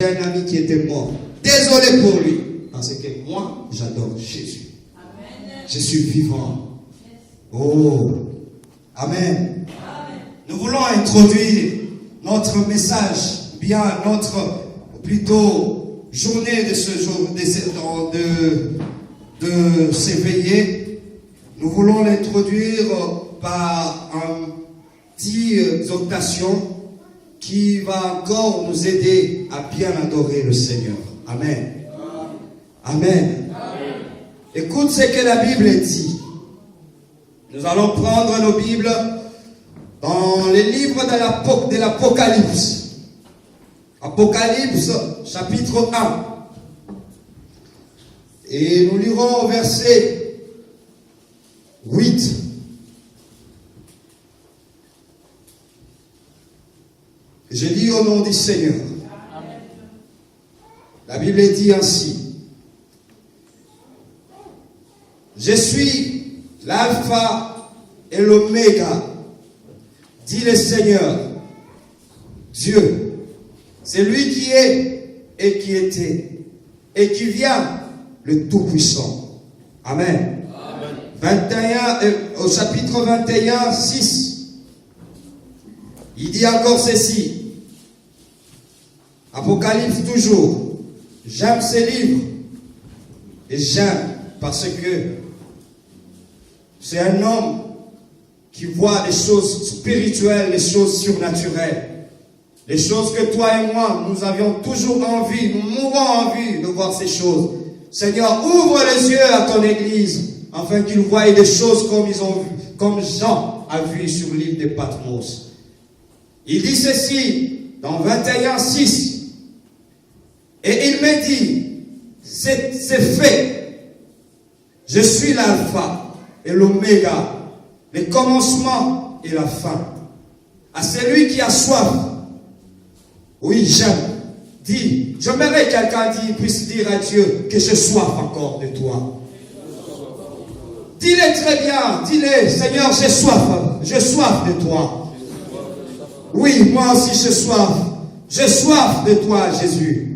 J'ai un ami qui était mort. Désolé pour lui. Parce que moi, j'adore Jésus. Amen. Je suis vivant. Oh. Amen. Amen. Nous voulons introduire notre message, bien notre plutôt journée de ce jour, de s'éveiller. Nous voulons l'introduire par une petite exhortation qui va encore nous aider à bien adorer le Seigneur. Amen. Amen. Amen. Écoute ce que la Bible dit. Nous allons prendre nos Bibles dans les livres de l'Apocalypse. Apocalypse, chapitre 1. Et nous lirons au verset 8. Je lis au nom du Seigneur. Amen. La Bible dit ainsi. Je suis l'alpha et l'oméga, dit le Seigneur, Dieu. C'est lui qui est et qui était et qui vient, le Tout-Puissant. Amen. Amen. Au chapitre 21, 6, il dit encore ceci. Apocalypse toujours. J'aime ces livres. Et j'aime parce que c'est un homme qui voit les choses spirituelles, les choses surnaturelles. Les choses que toi et moi, nous avions toujours envie, nous mourons envie de voir ces choses. Seigneur, ouvre les yeux à ton Église, afin qu'ils voient des choses comme ils ont vu, comme Jean a vu sur le livre de Patmos. Il dit ceci, dans 21, 6. Et il me dit, c'est fait. Je suis l'alpha et l'oméga, le commencement et la fin. À celui qui a soif, oui, j'aime. Dis, j'aimerais que quelqu'un puisse dire à Dieu que j'ai soif encore de toi. Dis-le très bien, dis-le, Seigneur, j'ai soif de toi. Oui, moi aussi j'ai soif de toi, Jésus.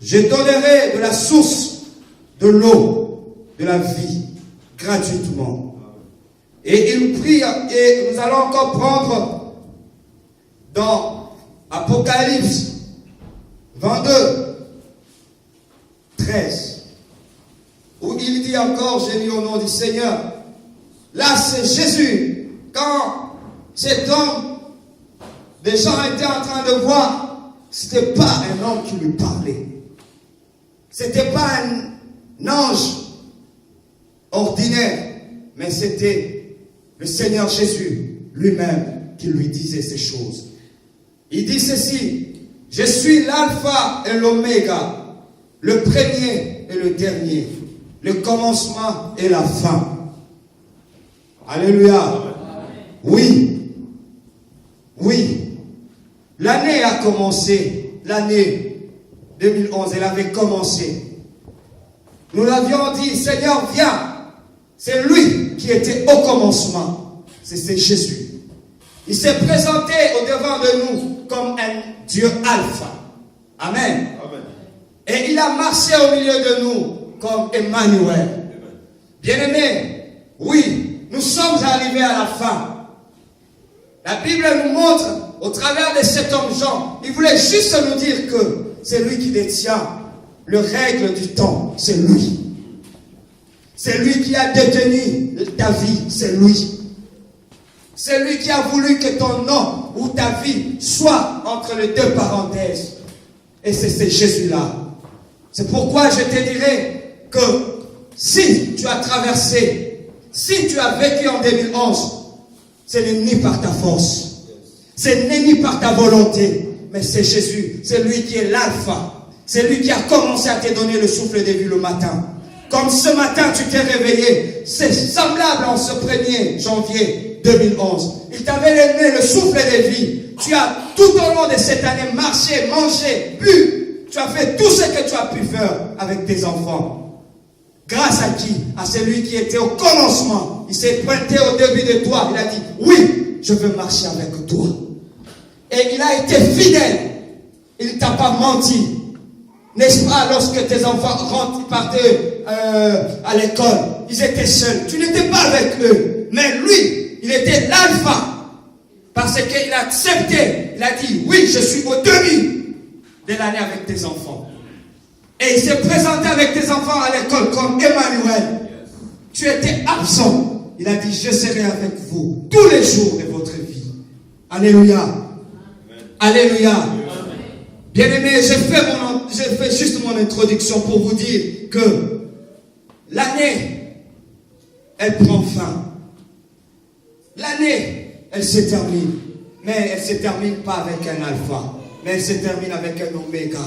Je donnerai de la source de l'eau, de la vie, gratuitement. Et il prie, et nous allons encore prendre dans Apocalypse 22, 13, où il dit encore, j'ai lu au nom du Seigneur, là c'est Jésus, quand cet homme, les gens étaient en train de voir, c'était pas un homme qui lui parlait. C'était pas un ange ordinaire, mais c'était le Seigneur Jésus lui-même qui lui disait ces choses. Il dit ceci, je suis l'alpha et l'oméga, le premier et le dernier, le commencement et la fin. Alléluia. Oui. Oui. L'année a commencé, l'année 2011, elle avait commencé. Nous l'avions dit, Seigneur, viens. C'est lui qui était au commencement. C'est Jésus. Il s'est présenté au devant de nous comme un Dieu alpha. Amen. Amen. Et il a marché au milieu de nous comme Emmanuel. Bien-aimés, oui, nous sommes arrivés à la fin. La Bible nous montre, au travers de cet homme Jean, il voulait juste nous dire que c'est lui qui détient le règle du temps. C'est lui. C'est lui qui a détenu ta vie. C'est lui. C'est lui qui a voulu que ton nom ou ta vie soit entre les deux parenthèses. Et c'est Jésus-là. C'est pourquoi je te dirais que si tu as traversé, si tu as vécu en 2011, ce n'est ni par ta force, ce n'est ni par ta volonté, mais c'est Jésus. C'est lui qui est l'alpha. C'est lui qui a commencé à te donner le souffle de vie le matin. Comme ce matin tu t'es réveillé, c'est semblable en ce 1er janvier 2011. Il t'avait donné le souffle de vie. Tu as tout au long de cette année marché, mangé, bu. Tu as fait tout ce que tu as pu faire avec tes enfants. Grâce à qui? À celui qui était au commencement. Il s'est pointé au début de toi. Il a dit, oui, je veux marcher avec toi. Et il a été fidèle. Il ne t'a pas menti. N'est-ce pas, lorsque tes enfants partaient à l'école, ils étaient seuls. Tu n'étais pas avec eux. Mais lui, il était l'alpha. Parce qu'il a accepté. Il a dit, oui, je suis au début de l'année avec tes enfants. Et il s'est présenté avec tes enfants à l'école comme Emmanuel. Tu étais absent. Il a dit, je serai avec vous tous les jours de votre vie. Alléluia. Amen. Alléluia. Bien-aimés, j'ai fait juste mon introduction pour vous dire que l'année, elle prend fin. L'année, elle se termine. Mais elle ne se termine pas avec un alpha. Mais elle se termine avec un oméga.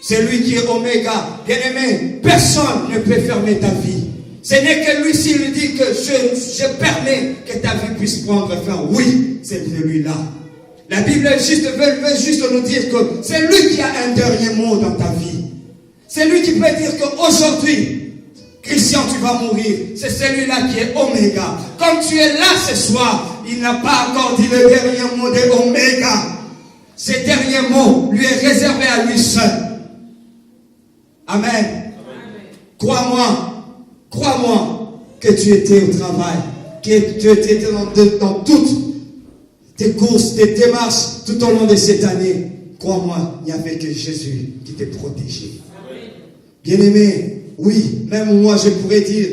C'est lui qui est oméga. Bien-aimé, personne ne peut fermer ta vie. Ce n'est que lui s'il dit que je permets que ta vie puisse prendre fin. Oui, c'est celui-là. La Bible veut juste nous dire que c'est lui qui a un dernier mot dans ta vie. C'est lui qui peut dire qu'aujourd'hui, Christian, tu vas mourir. C'est celui-là qui est oméga. Comme tu es là ce soir, il n'a pas encore dit le dernier mot de oméga. Ce dernier mot lui est réservé à lui seul. Amen. Amen. Crois-moi que tu étais au travail, que tu étais dans toutes tes courses, tes démarches tout au long de cette année. Crois-moi, il n'y avait que Jésus qui t'a protégé. Bien-aimé, oui, même moi je pourrais dire,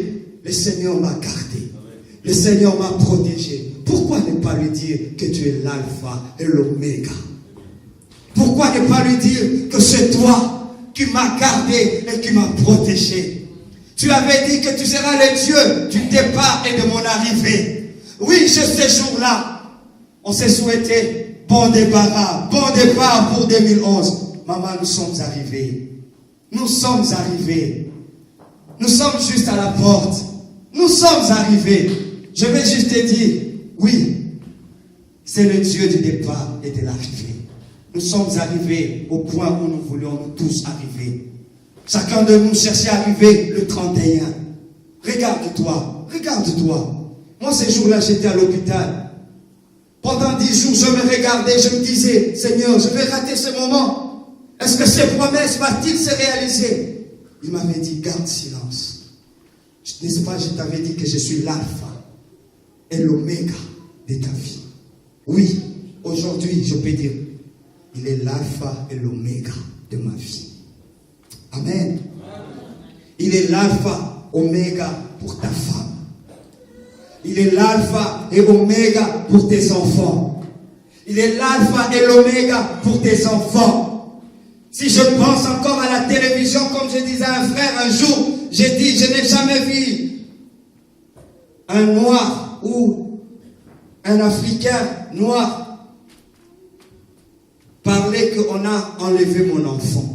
le Seigneur m'a gardé. Le Seigneur m'a protégé. Pourquoi ne pas lui dire que tu es l'alpha et l'oméga? Pourquoi ne pas lui dire que c'est toi qui m'as gardé et qui m'as protégé? Tu avais dit que tu seras le Dieu du départ et de mon arrivée. Oui, ce jour-là, on s'est souhaité bon départ pour 2011. Maman, nous sommes arrivés. Nous sommes arrivés. Nous sommes juste à la porte. Nous sommes arrivés. Je vais juste te dire, oui, c'est le Dieu du départ et de l'arrivée. Nous sommes arrivés au point où nous voulions nous tous arriver. Chacun de nous cherchait à arriver le 31. Regarde-toi. Moi, ces jours-là, j'étais à l'hôpital. Pendant 10 jours, je me regardais, je me disais, Seigneur, je vais rater ce moment. Est-ce que ces promesses vont-ils se réaliser? Il m'avait dit, garde silence. N'est-ce pas, je t'avais dit que je suis l'alpha et l'oméga de ta vie. Oui, aujourd'hui, je peux dire, il est l'alpha et l'oméga de ma vie. Amen. Il est l'alpha, oméga pour ta femme. Il est l'alpha et oméga pour tes enfants. Il est l'alpha et l'oméga pour tes enfants. Si je pense encore à la télévision, comme je disais à un frère un jour, j'ai dit, je n'ai jamais vu un noir ou un africain noir parler qu'on a enlevé mon enfant.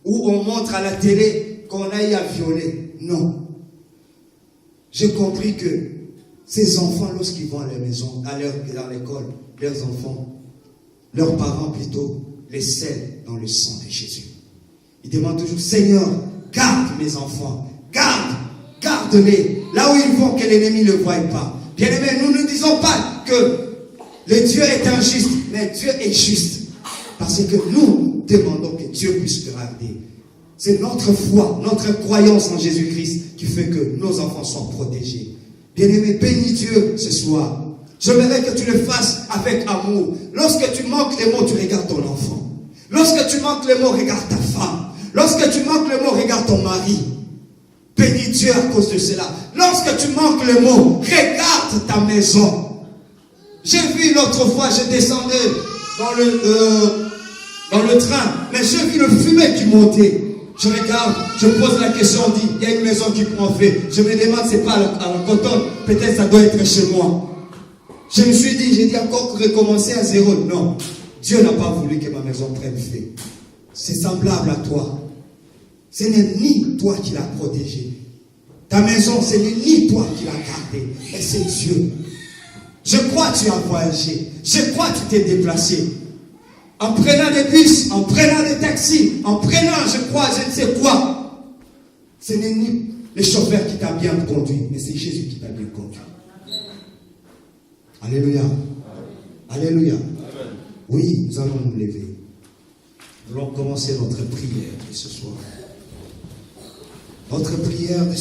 Ou on montre à la télé qu'on a eu à violer. Non. J'ai compris que ces enfants, lorsqu'ils vont à la maison, dans l'école, leurs enfants, leurs parents plutôt, les scellent dans le sang de Jésus. Ils demandent toujours, Seigneur, garde mes enfants, garde-les, là où ils vont, que l'ennemi ne le voie pas. Bien aimé, nous ne disons pas que le Dieu est injuste, mais Dieu est juste. Parce que nous demandons que Dieu puisse garder. C'est notre foi, notre croyance en Jésus-Christ qui fait que nos enfants sont protégés. Bien-aimé, bénis Dieu ce soir. J'aimerais que tu le fasses avec amour. Lorsque tu manques les mots, tu regardes ton enfant. Lorsque tu manques les mots, regarde ta femme. Lorsque tu manques les mots, regarde ton mari. Bénis Dieu à cause de cela. Lorsque tu manques les mots, regarde ta maison. J'ai vu l'autre fois, je descendais dans le train, mais j'ai vu le fumet qui montait. Je regarde, je pose la question, on dit, il y a une maison qui prend feu. Je me demande, c'est pas à la cotonne, peut-être ça doit être chez moi. Je me suis dit, j'ai dit encore recommencer à zéro. Non, Dieu n'a pas voulu que ma maison prenne feu. C'est semblable à toi. Ce n'est ni toi qui l'as protégé. Ta maison, ce n'est ni toi qui l'as gardée. Et c'est Dieu. Je crois que tu as voyagé. Je crois que tu t'es déplacé. En prenant des bus, en prenant des taxis, en prenant, je crois, je ne sais quoi. Ce n'est ni le chauffeur qui t'a bien conduit, mais c'est Jésus qui t'a bien conduit. Alléluia. Alléluia. Oui, nous allons nous lever. Nous allons commencer notre prière de ce soir. Notre prière de